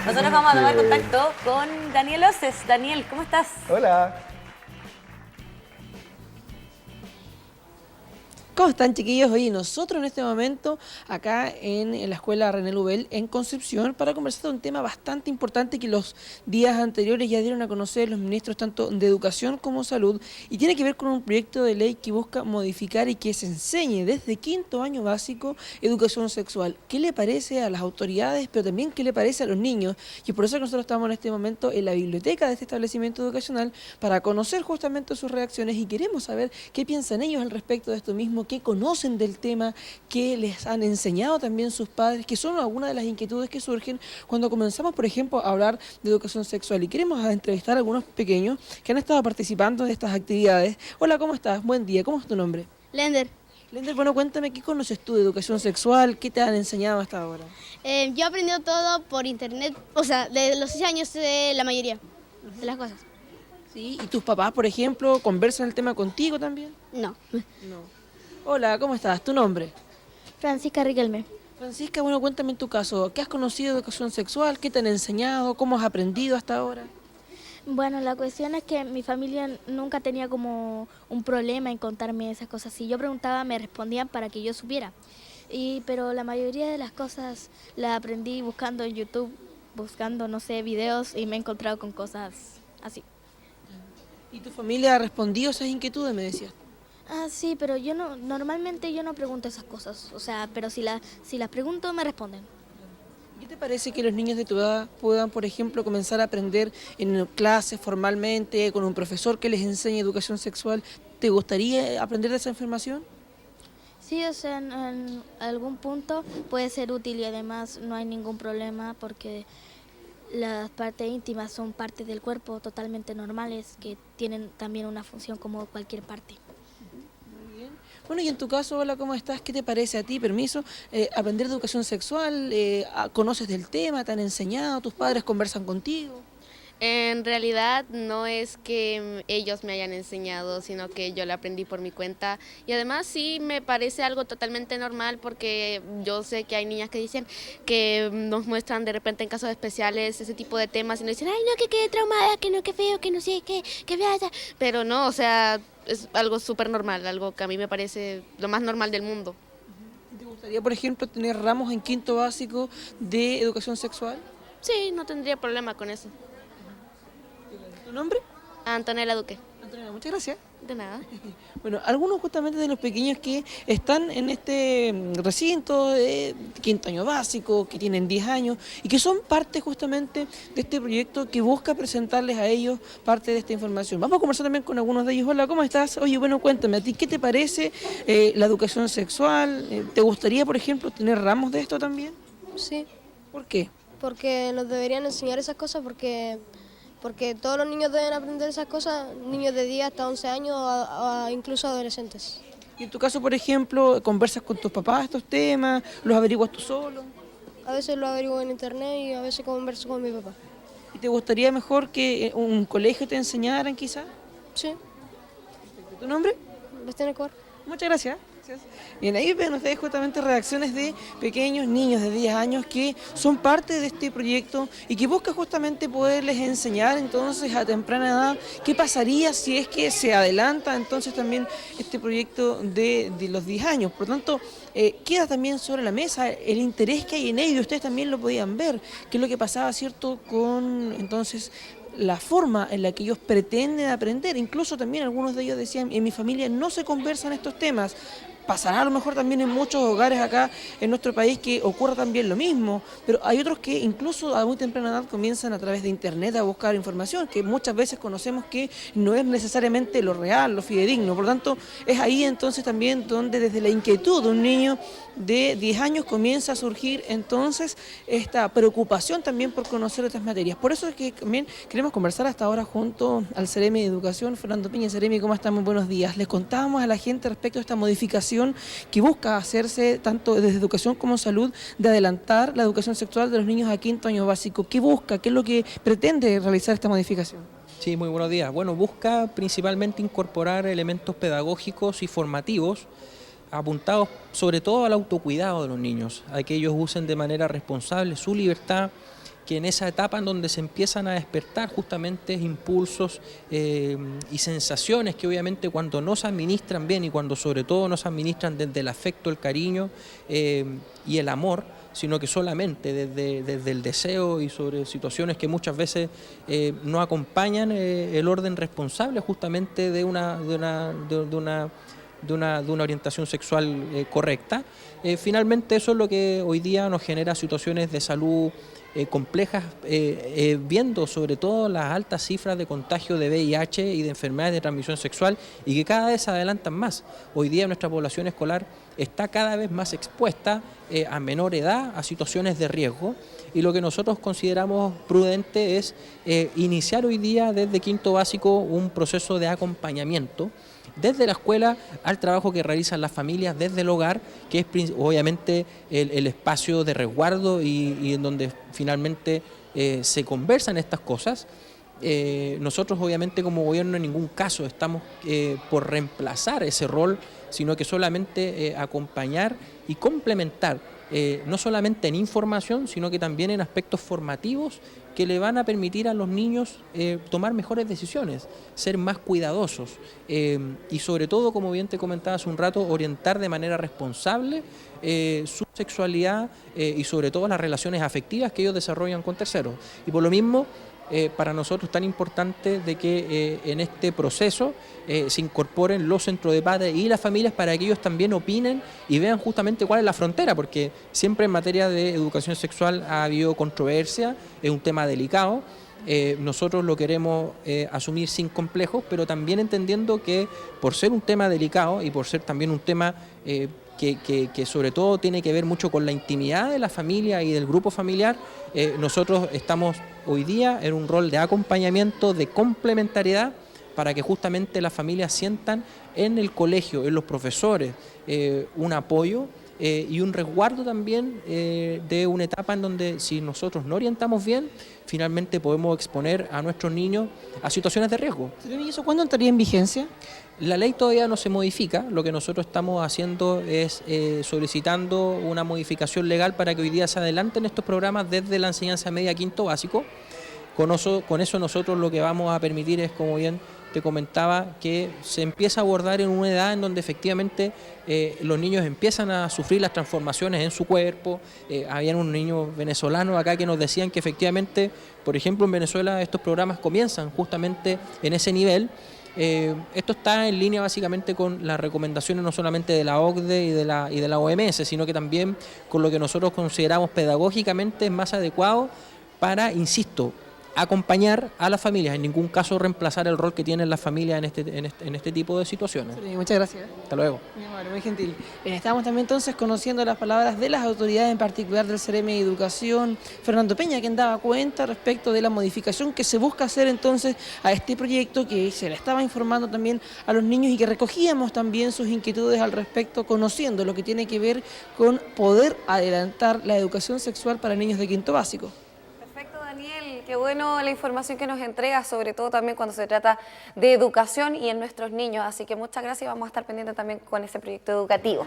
Nosotros vamos a tomar contacto con Daniel Oces. Daniel, ¿cómo estás? Hola. ¿Cómo están, chiquillos? Hoy nosotros en este momento acá en la escuela René Lubel en Concepción para conversar de un tema bastante importante que los días anteriores ya dieron a conocer los ministros tanto de Educación como Salud, y tiene que ver con un proyecto de ley que busca modificar y que se enseñe desde quinto año básico educación sexual. ¿Qué le parece a las autoridades, pero también qué le parece a los niños? Y es por eso que nosotros estamos en este momento en la biblioteca de este establecimiento educacional para conocer justamente sus reacciones, y queremos saber qué piensan ellos al respecto de esto mismo, qué conocen del tema, qué les han enseñado también sus padres, que son algunas de las inquietudes que surgen cuando comenzamos, por ejemplo, a hablar de educación sexual. Y queremos entrevistar a algunos pequeños que han estado participando de estas actividades. Hola, ¿cómo estás? Buen día, ¿cómo es tu nombre? Lender. Lender, bueno, cuéntame, ¿qué conoces tú de educación sexual? ¿Qué te han enseñado hasta ahora? Yo he aprendido todo por internet, o sea, de los 6 años sé la mayoría de las cosas. ¿Sí? ¿Y tus papás, por ejemplo, conversan el tema contigo también? No. No. Hola, ¿cómo estás? ¿Tu nombre? Francisca Riquelme. Francisca, bueno, cuéntame en tu caso, ¿qué has conocido de educación sexual? ¿Qué te han enseñado? ¿Cómo has aprendido hasta ahora? Bueno, la cuestión es que mi familia nunca tenía como un problema en contarme esas cosas. Si yo preguntaba, me respondían para que yo supiera. Pero la mayoría de las cosas las aprendí buscando en YouTube, buscando, no sé, videos, y me he encontrado con cosas así. ¿Y tu familia ha respondido a esas inquietudes, me decías? Ah, sí, pero normalmente yo no pregunto esas cosas. O sea, pero si las pregunto, me responden. ¿Qué te parece que los niños de tu edad puedan, por ejemplo, comenzar a aprender en clases formalmente, con un profesor que les enseñe educación sexual? ¿Te gustaría aprender de esa información? Sí, o sea, en algún punto puede ser útil, y además no hay ningún problema porque las partes íntimas son partes del cuerpo totalmente normales que tienen también una función como cualquier parte. Muy bien. Bueno, y en tu caso, hola, ¿cómo estás? ¿Qué te parece a ti, permiso, aprender de educación sexual? ¿Conoces del tema? ¿Te han enseñado? ¿Tus padres conversan contigo? En realidad no es que ellos me hayan enseñado, sino que yo lo aprendí por mi cuenta, y además sí me parece algo totalmente normal, porque yo sé que hay niñas que dicen que nos muestran de repente en casos especiales ese tipo de temas y nos dicen, ay no, que quede traumada, que no, que feo, que no sé, que vaya, pero no, o sea, es algo súper normal, algo que a mí me parece lo más normal del mundo. ¿Te gustaría, por ejemplo, tener ramos en quinto básico de educación sexual? Sí, no tendría problema con eso. ¿Tu nombre? Antonella Duque. Antonella, muchas gracias. De nada. Bueno, algunos justamente de los pequeños que están en este recinto de quinto año básico, que tienen 10 años y que son parte justamente de este proyecto que busca presentarles a ellos parte de esta información. Vamos a conversar también con algunos de ellos. Hola, ¿cómo estás? Oye, bueno, cuéntame, ¿a ti qué te parece la educación sexual? ¿Te gustaría, por ejemplo, tener ramos de esto también? Sí, ¿Por qué? porque nos deberían enseñar esas cosas porque todos los niños deben aprender esas cosas, niños de 10 hasta 11 años o incluso adolescentes. Y en tu caso, por ejemplo, ¿conversas con tus papás estos temas? ¿Los averiguas tú solo? A veces lo averiguo en internet y a veces converso con mi papá. ¿Y te gustaría mejor que un colegio te enseñaran quizás? Sí, ¿Tu nombre? les tiene que ver. Muchas gracias. Bien, ahí ven ustedes justamente reacciones de pequeños niños de 10 años que son parte de este proyecto y que busca justamente poderles enseñar entonces a temprana edad qué pasaría si es que se adelanta entonces también este proyecto de los 10 años. Por lo tanto, queda también sobre la mesa el interés que hay en ello. Ustedes también lo podían ver, qué es lo que pasaba, ¿cierto?, con entonces la forma en la que ellos pretenden aprender. Incluso también algunos de ellos decían, en mi familia no se conversan estos temas. Pasará a lo mejor también en muchos hogares acá en nuestro país que ocurra también lo mismo, pero hay otros que incluso a muy temprana edad comienzan a través de internet a buscar información, que muchas veces conocemos que no es necesariamente lo real, lo fidedigno. Por lo tanto, es ahí entonces también donde desde la inquietud de un niño de 10 años comienza a surgir entonces esta preocupación también por conocer otras materias. Por eso es que también queremos conversar hasta ahora junto al Ceremi de Educación, Fernando Piña. Ceremi, ¿cómo están? Muy buenos días. Les contábamos a la gente respecto a esta modificación que busca hacerse tanto desde educación como salud, de adelantar la educación sexual de los niños a quinto año básico. ¿Qué busca? ¿Qué es lo que pretende realizar esta modificación? Sí, muy buenos días. Bueno, busca principalmente incorporar elementos pedagógicos y formativos apuntados sobre todo al autocuidado de los niños, a que ellos usen de manera responsable su libertad que en esa etapa en donde se empiezan a despertar justamente impulsos y sensaciones que obviamente cuando no se administran bien y cuando sobre todo no se administran desde el afecto, el cariño y el amor, sino que solamente desde el deseo y sobre situaciones que muchas veces no acompañan el orden responsable justamente de una orientación sexual correcta. Finalmente eso es lo que hoy día nos genera situaciones de salud complejas, viendo sobre todo las altas cifras de contagio de VIH y de enfermedades de transmisión sexual y que cada vez se adelantan más. Hoy día nuestra población escolar está cada vez más expuesta a menor edad a situaciones de riesgo y lo que nosotros consideramos prudente es iniciar hoy día desde quinto básico un proceso de acompañamiento desde la escuela al trabajo que realizan las familias desde el hogar, que es obviamente el espacio de resguardo y en donde finalmente se conversan estas cosas. Nosotros obviamente como gobierno en ningún caso estamos por reemplazar ese rol, sino que solamente acompañar y complementar, no solamente en información, sino que también en aspectos formativos que le van a permitir a los niños tomar mejores decisiones, ser más cuidadosos y sobre todo, como bien te comentaba hace un rato, orientar de manera responsable su sexualidad y sobre todo las relaciones afectivas que ellos desarrollan con terceros. Y por lo mismo, para nosotros es tan importante de que en este proceso se incorporen los centros de padres y las familias para que ellos también opinen y vean justamente cuál es la frontera, porque siempre en materia de educación sexual ha habido controversia, es un tema delicado. Nosotros lo queremos asumir sin complejos, pero también entendiendo que por ser un tema delicado y por ser también un tema que sobre todo tiene que ver mucho con la intimidad de la familia y del grupo familiar, nosotros estamos hoy día en un rol de acompañamiento, de complementariedad, para que justamente las familias sientan en el colegio, en los profesores, un apoyo y un resguardo también de una etapa en donde si nosotros no orientamos bien, finalmente podemos exponer a nuestros niños a situaciones de riesgo. ¿Y eso cuándo entraría en vigencia? La ley todavía no se modifica, lo que nosotros estamos haciendo es solicitando una modificación legal para que hoy día se adelanten estos programas desde la enseñanza media a quinto básico. Con eso nosotros lo que vamos a permitir es, como bien te comentaba, que se empieza a abordar en una edad en donde efectivamente los niños empiezan a sufrir las transformaciones en su cuerpo. Habían unos niños venezolanos acá que nos decían que efectivamente, por ejemplo, en Venezuela estos programas comienzan justamente en ese nivel. Esto está en línea básicamente con las recomendaciones no solamente de la OCDE y de la OMS, sino que también con lo que nosotros consideramos pedagógicamente es más adecuado para, insisto, acompañar a las familias, en ningún caso reemplazar el rol que tienen las familias en este tipo de situaciones. Sí, muchas gracias. Hasta luego. Muy amable, muy gentil. Bien, estamos también entonces conociendo las palabras de las autoridades, en particular del CEREMI de Educación, Fernando Peña, quien daba cuenta respecto de la modificación que se busca hacer entonces a este proyecto, que se le estaba informando también a los niños y que recogíamos también sus inquietudes al respecto, conociendo lo que tiene que ver con poder adelantar la educación sexual para niños de quinto básico. Perfecto, Daniel. Qué bueno la información que nos entrega, sobre todo también cuando se trata de educación y en nuestros niños. Así que muchas gracias y vamos a estar pendientes también con ese proyecto educativo.